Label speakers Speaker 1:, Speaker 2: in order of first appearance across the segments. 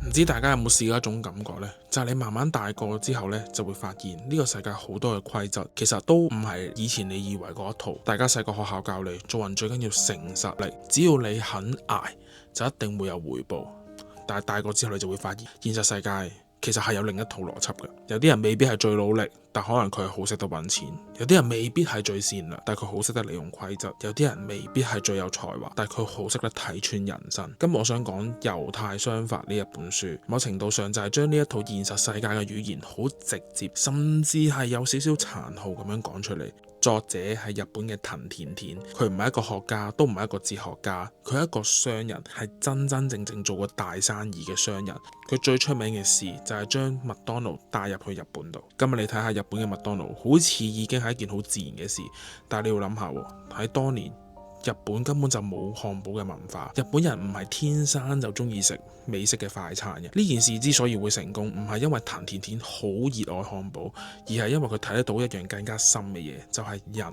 Speaker 1: 唔知大家有冇試過一種感覺呢？就係你慢慢大個之後呢，就會發現呢個世界好多嘅規則，其實都唔係以前你以為嗰一套。大家細個學校教你做人最緊要誠實力，只要你肯捱，就一定會有回報。但係大個之後你就會發現，現實世界其實係有另一套邏輯嘅。有啲人未必係最努力，但可能佢係好識得揾錢；有啲人未必係最善良，但佢好識得利用規則；有啲人未必係最有才華，但佢好識得睇穿人生。今日我想講《猶太商法》呢一本書，某程度上就係將呢一套現實世界嘅語言好直接，甚至係有少少殘酷咁樣講出嚟。作者係日本嘅藤田田，佢唔係一個學家，都唔係一個哲學家，佢係一個商人，係真真正正做過大生意嘅商人。佢最出名嘅事就係將麥當勞帶入去日本度。今日你睇下日本嘅麥當勞，好似已經係一件好自然嘅事，但係你要諗下喺當年日本根本就冇漢堡嘅文化，日本人唔係天生就中意食美式嘅快餐嘅。呢件事之所以會成功，唔係因為藤田田好熱愛漢堡，而係因為佢睇得到一樣更加深嘅嘢，就係人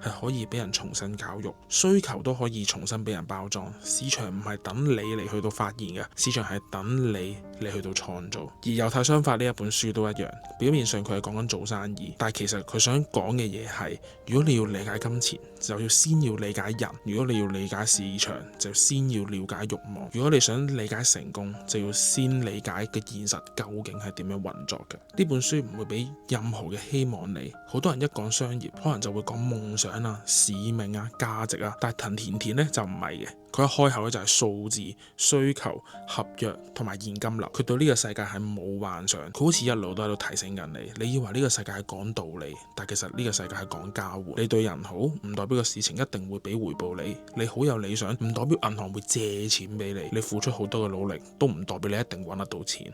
Speaker 1: 係可以俾人重新教育，需求都可以重新俾人包裝。市場唔係等你嚟去到發現嘅，市場係等你嚟去到創造。而猶太商法呢一本書都一樣，表面上佢係講緊做生意，但係其實佢想講嘅嘢係，如果你要理解金錢，就要先要理解人；如果你要理解市場，就先要了解慾望；如果你想理解成功，就要先理解嘅現實究竟係點樣運作嘅。呢本書唔會俾任何嘅希望你。好多人一講商業，可能就會講夢想啊、使命啊、價值啊，但係藤田田呢就唔係嘅。佢一開口咧就係數字、需求、合約同埋現金流。佢對呢個世界係冇幻想，佢好似一路都喺度提醒緊你。你以為呢個世界係講道理，但其實呢個世界係講交換。你對人好，唔代表個事情一定會俾回報你。你好有理想，唔代表銀行會借錢俾你。你付出好多嘅努力，都唔代表你一定揾得到錢。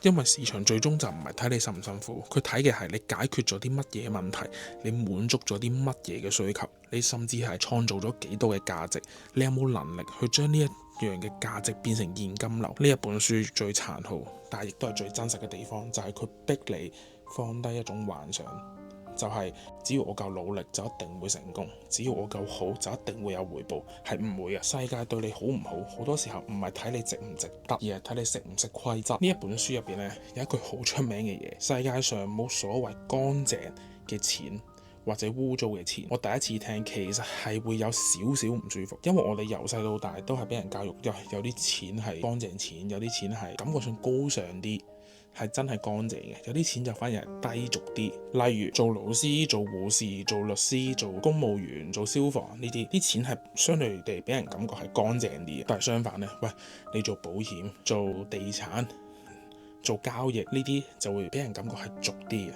Speaker 1: 因為市場最終就唔係睇你辛唔辛苦，佢睇嘅係你解決咗啲乜嘢問題，你滿足咗啲乜嘢嘅需求，你甚至係創造咗幾多嘅價值，你有冇能力去將呢一樣嘅價值變成現金流。呢一本書最殘酷，但係亦都係最真實嘅地方，就係佢逼你放低一種幻想。就係只要我夠努力就一定會成功，只要我夠好就一定會有回報，係唔會嘅。世界對你好唔好，好多時候唔係睇你值唔值得，而係睇你識唔識規則。呢一本書入邊呢，有一句好出名嘅嘢，世界上冇所謂乾淨嘅錢或者污糟嘅錢。我第一次聽其實係會有少少唔舒服，因為我哋由細到大都係俾人教育，有啲錢係乾淨錢，有啲錢係感覺上高尚啲，係真係乾淨嘅，有啲錢就反而係低俗啲。例如做老師、做護士、做律師、做公務員、做消防呢啲錢係相對地俾人感覺係乾淨啲嘅。但係相反呢，喂，你做保險、做地產、做交易呢啲就會俾人感覺係俗啲嘅。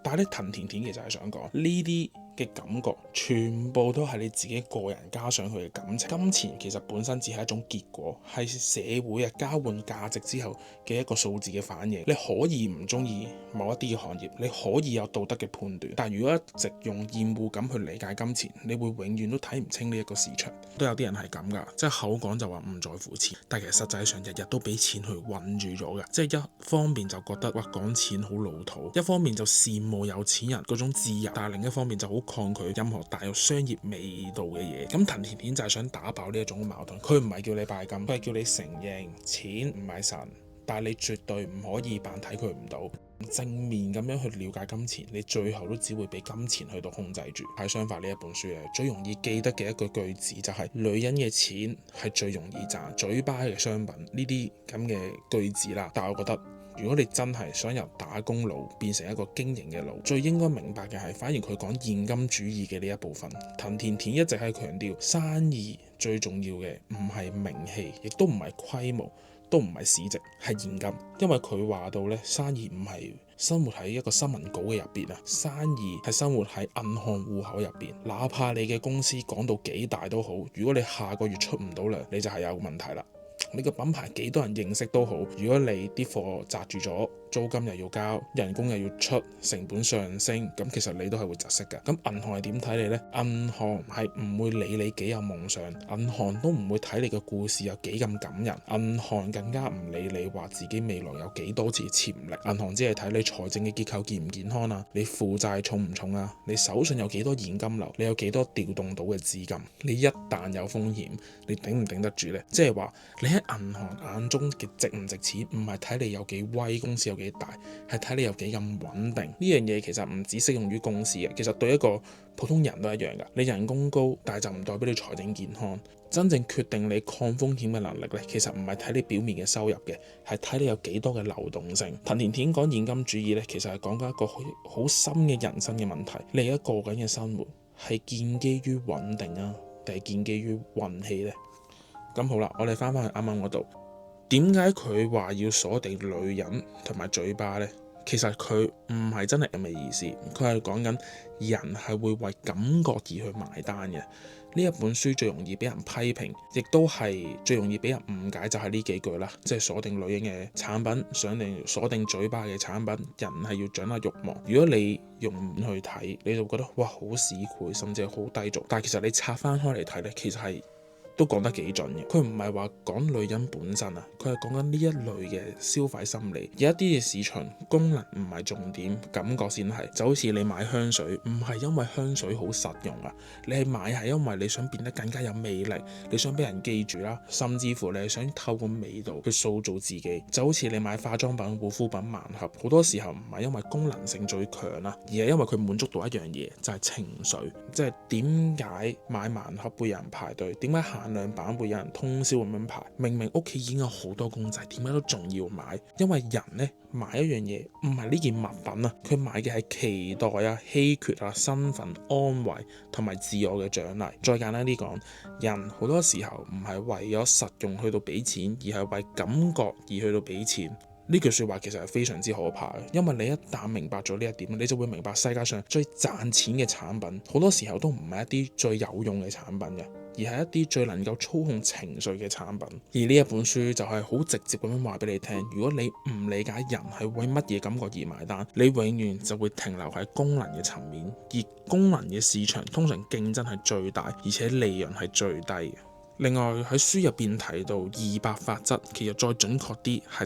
Speaker 1: 但係咧，藤田田其實係想講呢啲嘅感覺全部都係你自己個人加上去嘅感情。金錢其實本身只係一種結果，係社會交換價值之後嘅一個數字嘅反應。你可以唔中意某一啲嘅行業，你可以有道德嘅判斷，但如果一直用厭惡感去理解金錢，你會永遠都睇唔清呢一個市場。都有啲人係咁噶，即係口講就話唔在乎錢，但其實實際上日日都俾錢去困住咗嘅。即係一方面就覺得哇講錢好老土，一方面就羨慕有錢人嗰種自由，但係另一方面就好抗拒任何帶有商業味道嘅嘢。咁藤田田就係想打爆呢一種矛盾，佢唔係叫你拜金，佢係叫你承認錢唔係神，但係你絕對唔可以扮睇佢唔到。正面咁樣去了解金錢，你最後都只會俾金錢去到控制住。係相反，呢一本書最容易記得嘅一句句子就係女人嘅錢係最容易賺，嘴巴嘅商品呢啲咁嘅句子啦。但係我覺得，如果你真係想由打工佬變成一個經營嘅佬，最應該明白嘅係，反而佢講現金主義嘅呢一部分。藤田田一直係強調生意最重要嘅唔係名氣，亦都唔係規模，都唔係市值，係現金。因為佢話到咧，生意唔係生活喺一個新聞稿嘅入邊啊，生意係生活喺銀行戶口入邊。哪怕你嘅公司講到幾大都好，如果你下個月出唔到糧，你就係有問題啦。你個品牌幾多人認識都好，如果你啲貨紮住咗，租金又要交，人工又要出，成本上升，咁其實你都係會窒息㗎。咁銀行係點睇你呢？銀行係唔會理你幾有夢想，銀行都唔會睇你嘅故事有幾咁感人，銀行更加唔理你話自己未來有幾多次潛力。銀行只係睇你財政嘅結構健唔健康啊，你負債重唔重啊，你手上有幾多現金流，你有幾多調動到嘅資金，你一旦有風險，你頂唔頂得住呢？即係話你喺銀行眼中嘅值唔值錢，唔係睇你有幾威，公司有幾大，係睇你有幾咁穩定。呢樣嘢其實唔只適用於公司嘅，其實對一個普通人都一樣㗎。你人工高，但係就唔代表你財政健康。真正決定你抗風險嘅能力咧，其實唔係睇你表面嘅收入嘅，係睇你有幾多嘅流動性。陳甜甜講現金主義咧，其實係講緊一個好深嘅人生嘅問題。你而家過緊嘅生活係建基於穩定啊，定係建基於運氣呢？咁好啦，我哋翻返去啱啱嗰度，點解佢話要鎖定女人同埋嘴巴呢？其實佢唔係真係咁嘅意思，佢係講緊人係會為感覺而去埋單嘅。呢一本書最容易俾人批評，亦都係最容易俾人誤解，就係呢幾句啦，即係鎖定女人嘅產品，鎖定嘴巴嘅產品，人係要掌握慾望。如果你用去睇，你就覺得哇好市儈，甚至係好低俗。但係其實你拆翻開嚟睇咧，其實係都講得幾準嘅。佢唔係話講女人本身啊，佢係講緊呢一類嘅消費心理。有一啲嘅市場功能唔係重點，感覺先係。就好似你買香水，唔係因為香水好實用啊，你係買係因為你想變得更加有魅力，你想俾人記住啦，甚至乎你係想透過味道去塑造自己。就好似你買化妝品、護膚品盲盒，好多時候唔係因為功能性最強啦，而係因為佢滿足到一樣嘢，就係情緒。即係點解買盲盒會有人排隊？點解限量版會有人通宵咁樣排？明明屋企已經有好多公仔，點解都仲要買？因為人呢，買一樣嘢唔係呢件物品啊，佢買嘅係期待啊、稀缺啊、身份、安慰同埋自我嘅獎勵。再簡單啲講，人好多時候唔係為咗實用去到俾錢，而係為感覺而去到俾錢。呢句説話其實係非常之可怕嘅，因為你一旦明白咗呢一點，你就會明白世界上最賺錢嘅產品好多時候都唔係一啲最有用嘅產品嘅，而係一啲最能夠操控情緒嘅產品。而呢一本書就係好直接咁樣話俾你聽，如果你唔理解人係為乜嘢感覺而埋單，你永遠就會停留喺功能嘅層面，而功能嘅市場通常競爭係最大，而且利潤係最低嘅。另外喺書入邊提到200法則，其實再準確啲係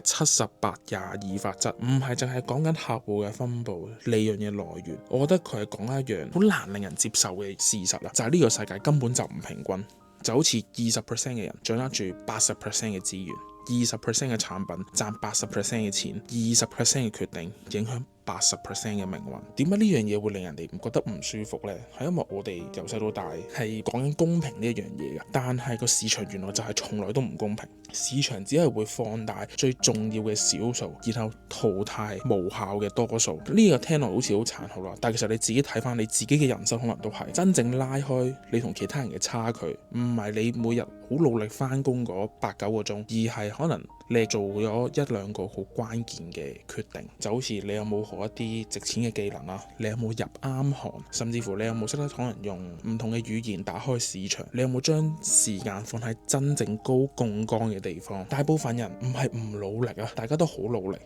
Speaker 1: 78-22法則，唔係淨係講緊客戶嘅分佈、利潤嘅來源。我覺得佢係講一樣好難令人接受嘅事實啦，就係呢個世界根本就唔平均，就好似20% 嘅人掌握住80% 嘅資源，20% 嘅產品賺80% 嘅錢，20% 嘅決定影響80% 嘅命運。點解呢樣嘢會令人哋唔覺得唔舒服呢？係因為我哋由細到大係講緊公平呢一樣嘢嘅，但係個市場原來就係從來都唔公平。市場只係會放大最重要嘅少數，然後淘汰無效嘅多數。呢個聽落好似好殘酷啦，但係其實你自己睇翻你自己嘅人生，可能都係真正拉開你同其他人嘅差距，唔係你每日好努力翻工嗰8-9個鐘，而係可能你做咗1-2個好關鍵嘅決定。就好似你有冇學一啲值錢嘅技能啊，你有冇入啱行，甚至乎你有冇識得可能用唔同嘅語言打開市場，你有冇將時間放喺真正高槓桿嘅地方。大部分人唔係唔努力啊，大家都好努力，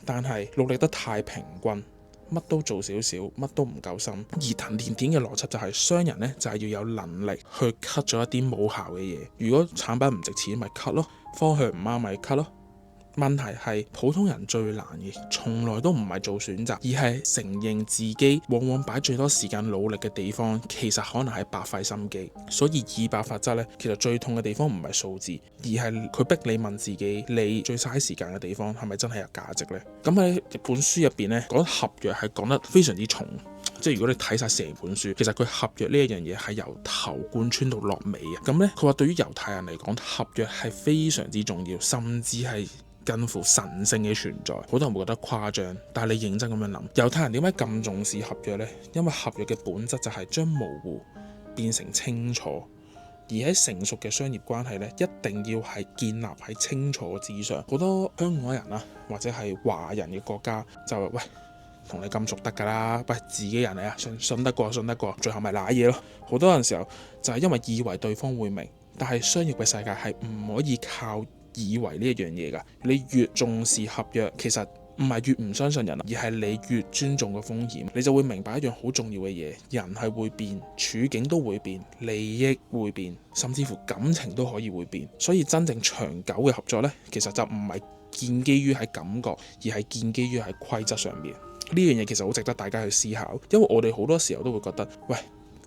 Speaker 1: 但係努力得太平均，乜都做少少，乜都唔夠深。而陳甜甜嘅邏輯就係商人呢，就係要有能力去 cut 咗一啲冇效嘅嘢。如果產品唔值錢咪 cut 咯，方向唔啱咪 cut 咯。問題係普通人最難嘅，從來都唔係做選擇，而係承認自己往往擺最多時間努力嘅地方，其實可能係白費心機。所以200法則呢，其實最痛嘅地方唔係數字，而係佢逼你問自己，你最嘥時間嘅地方係咪真係有價值呢？咁喺本書入邊呢，講合約係講得非常之重。即係如果你睇晒成本書，其實佢合約呢一樣嘢係由頭貫穿到落尾嘅。咁呢，佢話對於猶太人嚟講，合約係非常之重要，甚至係近乎神聖嘅存在。好多人會覺得誇張，但係你認真咁樣諗，猶太人點解咁重視合約呢？因為合約嘅本質就係將模糊變成清楚，而喺成熟嘅商業關係呢，一定要係建立喺清楚之上。好多香港人啊，或者係華人嘅國家就話喂，同你咁熟得㗎啦，喂，自己人嚟啊，信得過，最後咪賴嘢咯。好多陣時候就係因為以為對方會明，但係商業嘅世界係唔可以靠以為呢一樣嘢㗎。你越重視合約，其實唔係越唔相信人，而係你越尊重個風險，你就會明白一樣好重要嘅嘢，人係會變，處境都會變，利益會變，甚至乎感情都可以會變。所以真正長久嘅合作呢，其實就唔係建基於喺感覺，而係建基於喺規則上面。呢樣嘢其實好值得大家去思考，因為我哋好多時候都會覺得，喂，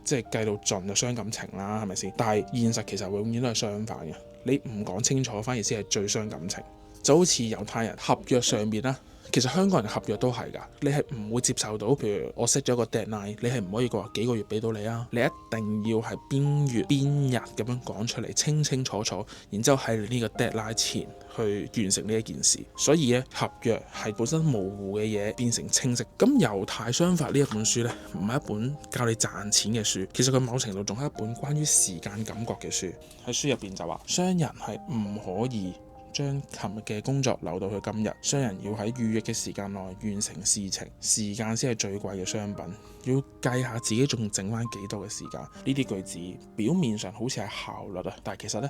Speaker 1: 即係計到盡就傷感情啦，係咪先？但係現實其實永遠都係相反嘅。你唔講清楚反而先係最傷感情。就好似猶太人合約上面啦，其實香港人嘅合約都係㗎，你係唔會接受到，譬如我 set 咗個 deadline，你係唔可以話幾個月俾到你啊，你一定要係邊月邊日咁樣講出嚟，清清楚楚，然之後喺呢個 deadline 前去完成呢一件事。所以咧，合約係本身模糊嘅嘢變成清晰。咁猶太商法呢一本書呢，唔係一本教你賺錢嘅書，其實佢某程度仲係一本關於時間感覺嘅書。喺書入邊就話，商人係唔可以將琴日嘅工作留到去今日，商人要喺預約嘅時間內完成事情，時間先係最貴嘅商品，要計下自己仲剩翻幾多嘅時間。呢啲句子表面上好似係效率啊，但係其實呢，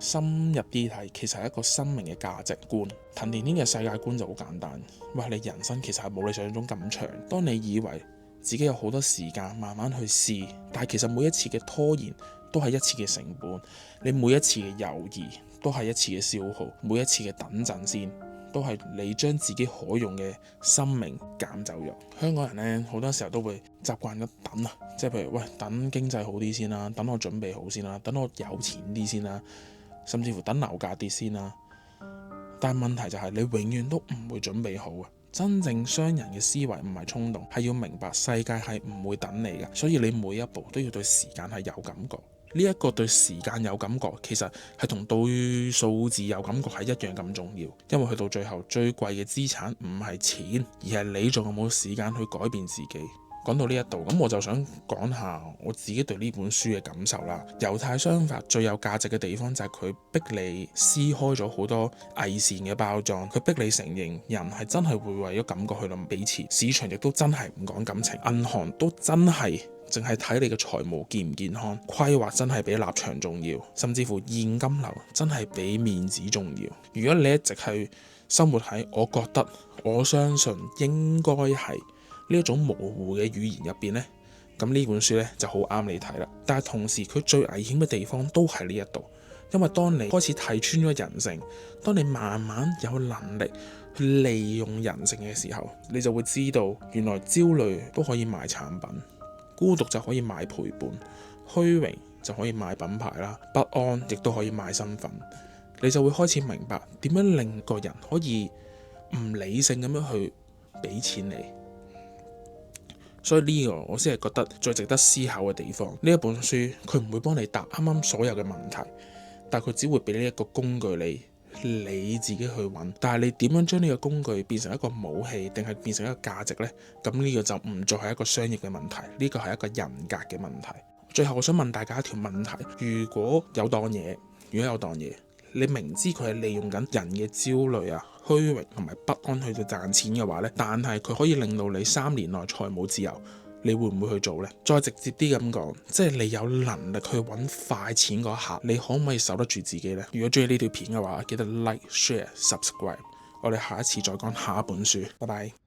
Speaker 1: 深入啲睇，其實係一個生命嘅價值觀。藤田呢嘅世界觀就好簡單，喂，你人生其實係冇你想象中咁長。當你以為自己有好多時間慢慢去試，但係其實每一次嘅拖延都係一次嘅成本，你每一次嘅猶豫都係一次嘅消耗，每一次嘅等陣先都係你將自己可用嘅生命減走咗。香港人呢，好多時候都會習慣咗等啊，即係譬如喂，等經濟好啲先啦，等我準備好先啦，等我有錢啲先啦，甚至乎等樓價跌先啦。但係問題就係你永遠都唔會準備好啊！真正商人嘅思維唔係衝動，係要明白世界係唔會等你嘅，所以你每一步都要對時間係有感覺。呢一個對時間有感覺，其實係同對數字有感覺係一樣咁重要。因為去到最後，最貴嘅資產唔係錢，而係你仲有冇時間去改變自己。講到呢一度，咁我就想講下我自己對呢本書嘅感受啦。猶太商法最有價值嘅地方就係佢逼你撕開咗好多偽善嘅包裝，佢逼你承認人係真係會為咗感覺去諗俾錢，市場亦都真係唔講感情，銀行都真係淨係睇你嘅財務健唔健康，規劃真係比立場重要，甚至乎現金流真係比面子重要。如果你一直係生活喺我覺得、我相信應該係呢一種模糊嘅語言入邊呢，咁呢本書呢就好啱你睇啦。但係同時佢最危險嘅地方都係呢一度，因為當你開始睇穿咗人性，當你慢慢有能力去利用人性嘅時候，你就會知道原來焦慮都可以賣產品，孤獨就可以賣陪伴，虛榮就可以賣品牌啦，不安亦都可以賣身份。你就會開始明白點樣令個人可以唔理性咁樣去俾錢你。所以呢個我先係覺得最值得思考嘅地方。呢一本書佢唔會幫你答啱啱所有嘅問題，但佢只會俾呢一個工具你自己去揾。但係你點樣將呢個工具變成一個武器，定係變成一個價值呢？咁呢個就唔再係一個商業嘅問題，呢個係一個人格嘅問題。最後我想問大家一條問題：如果有檔嘢，你明知佢係利用緊人嘅焦慮啊、虛榮同埋不安去到賺錢嘅話呢，但係佢可以令到你3年內財務自由，你會唔會去做呢？再直接啲咁講，即係你有能力去揾快錢嗰下，你可唔可以守得住自己呢？如果中意呢條片嘅話，記得 like、share、subscribe。我哋下一次再講下一本書。拜拜。